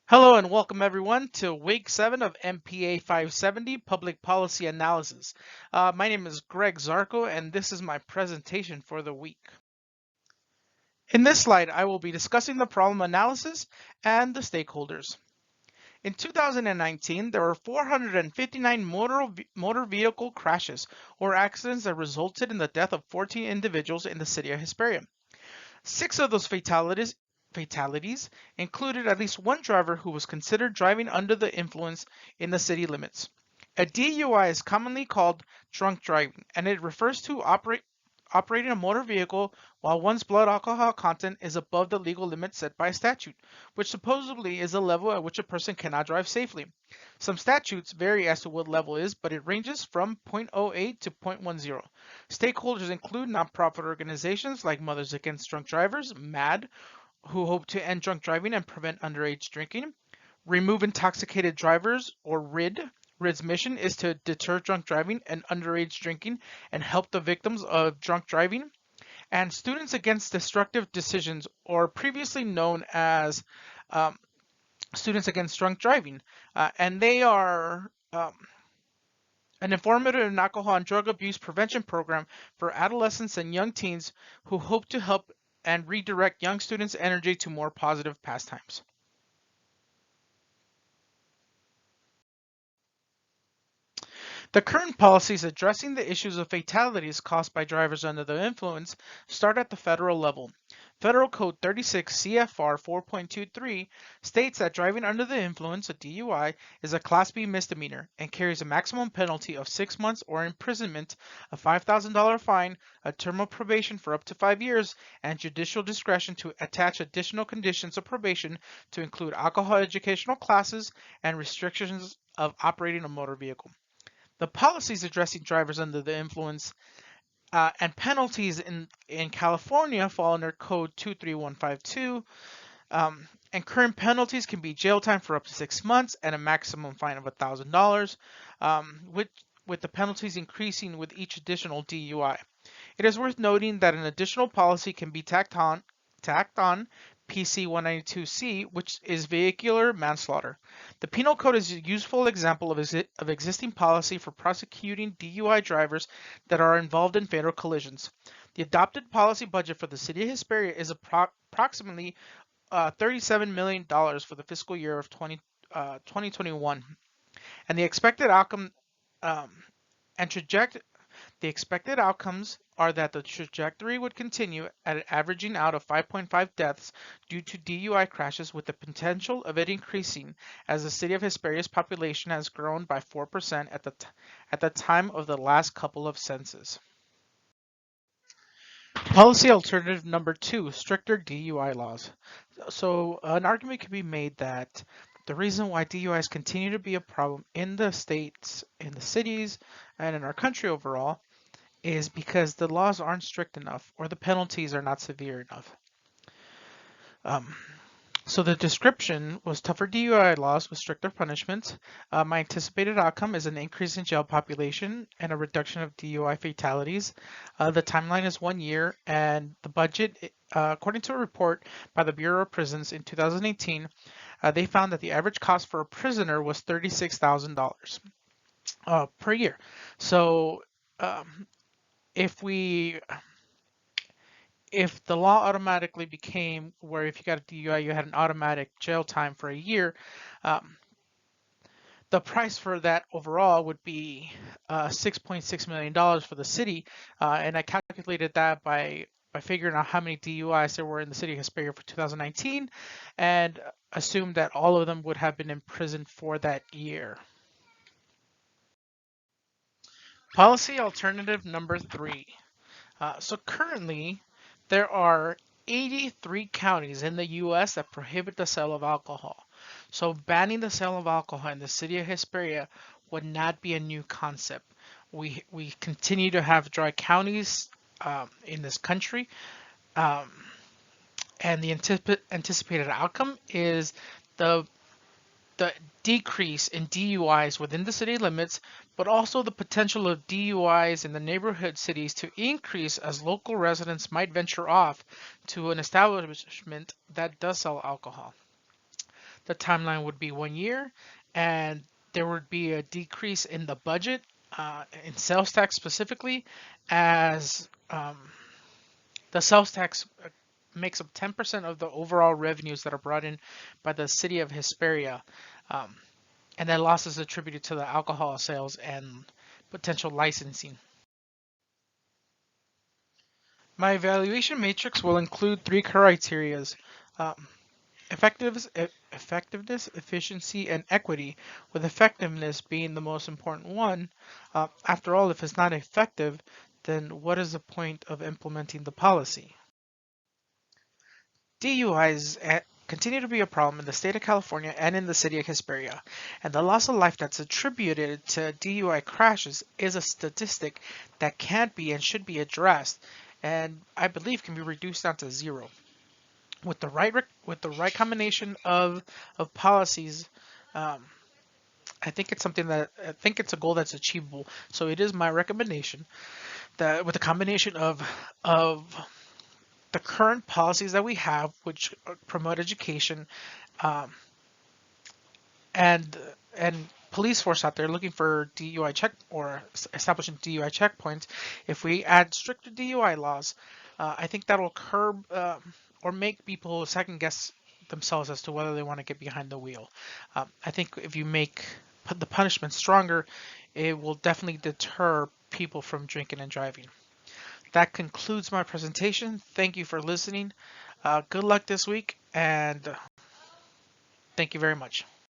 Hello and welcome everyone to week 7 of MPA 570 Public Policy Analysis. My name is Greg Zarko and this is my presentation for the week. In this slide, I will be discussing the problem analysis and the stakeholders. In 2019, there were 459 motor vehicle crashes or accidents that resulted in the death of 14 individuals in the city of Hesperia. 6 of those fatalities included at least one driver who was considered driving under the influence in the city limits. A DUI is commonly called drunk driving, and it refers to operating a motor vehicle while one's blood alcohol content is above the legal limit set by statute, which supposedly is a level at which a person cannot drive safely. Some statutes vary as to what level is, but it ranges from 0.08 to 0.10. Stakeholders include nonprofit organizations like Mothers Against Drunk Drivers, MAD, who hope to end drunk driving and prevent underage drinking. Remove Intoxicated Drivers, or RID. RID's mission is to deter drunk driving and underage drinking and help the victims of drunk driving. And Students Against Destructive Decisions, or previously known as Students Against Drunk Driving. And they are an informative and alcohol and drug abuse prevention program for adolescents and young teens who hope to help and redirect young students' energy to more positive pastimes. The current policies addressing the issues of fatalities caused by drivers under the influence start at the federal level. Federal Code 36 CFR 4.23 states that driving under the influence, a DUI, is a Class B misdemeanor and carries a maximum penalty of 6 months or imprisonment, a $5,000 fine, a term of probation for up to 5 years, and judicial discretion to attach additional conditions of probation to include alcohol educational classes and restrictions of operating a motor vehicle. The policies addressing drivers under the influence and penalties in California fall under Code 23152. And current penalties can be jail time for up to 6 months and a maximum fine of $1,000, with the penalties increasing with each additional DUI. It is worth noting that an additional policy can be tacked on PC 192C, which is vehicular manslaughter. The penal code is a useful example of existing policy for prosecuting DUI drivers that are involved in fatal collisions. The adopted policy budget for the city of Hesperia is approximately $37 million for the fiscal year of 2021, and the expected outcome and trajectory. The expected outcomes are that the trajectory would continue at an averaging out of 5.5 deaths due to DUI crashes, with the potential of it increasing as the city of Hesperia's population has grown by 4% at the time of the last couple of census. Policy alternative number 2, stricter DUI laws. So an argument can be made that the reason why DUIs continue to be a problem in the states, in the cities, and in our country overall is because the laws aren't strict enough or the penalties are not severe enough. So the description was tougher DUI laws with stricter punishments. My anticipated outcome is an increase in jail population and a reduction of DUI fatalities. The timeline is 1 year, and the budget, according to a report by the Bureau of Prisons in 2018, they found that the average cost for a prisoner was $36,000 per year. So if the law automatically became where if you got a DUI, you had an automatic jail time for a year, the price for that overall would be $6.6 million for the city. And I calculated that by figuring out how many DUIs there were in the city of Hesperia for 2019 and assumed that all of them would have been in prison for that year. Policy alternative number 3. So currently, there are 83 counties in the U.S. that prohibit the sale of alcohol. So banning the sale of alcohol in the city of Hesperia would not be a new concept. We continue to have dry counties in this country, and the anticipated outcome is the decrease in DUIs within the city limits, but also the potential of DUIs in the neighborhood cities to increase as local residents might venture off to an establishment that does sell alcohol. The timeline would be 1 year, and there would be a decrease in the budget, in sales tax specifically, as the sales tax makes up 10% of the overall revenues that are brought in by the city of Hesperia, um, and then losses attributed to the alcohol sales and potential licensing. My evaluation matrix will include three criterias: um, effectiveness, efficiency, and equity, with effectiveness being the most important one. After all, if it's not effective, then what is the point of implementing the policy? DUIs continue to be a problem in the state of California and in the city of Hesperia, and the loss of life that's attributed to DUI crashes is a statistic that can't be and should be addressed, and I believe can be reduced down to zero. With the right combination of policies, um, I think it's a goal that's achievable. So it is my recommendation that with a combination of the current policies that we have, which promote education, um, and and police force out there looking for DUI check or establishing DUI checkpoints, if we add stricter DUI laws, I think that'll curb or make people second guess themselves as to whether they want to get behind the wheel. I think if you make the punishment stronger, it will definitely deter people from drinking and driving. That concludes my presentation. Thank you for listening. Good luck this week, and thank you very much.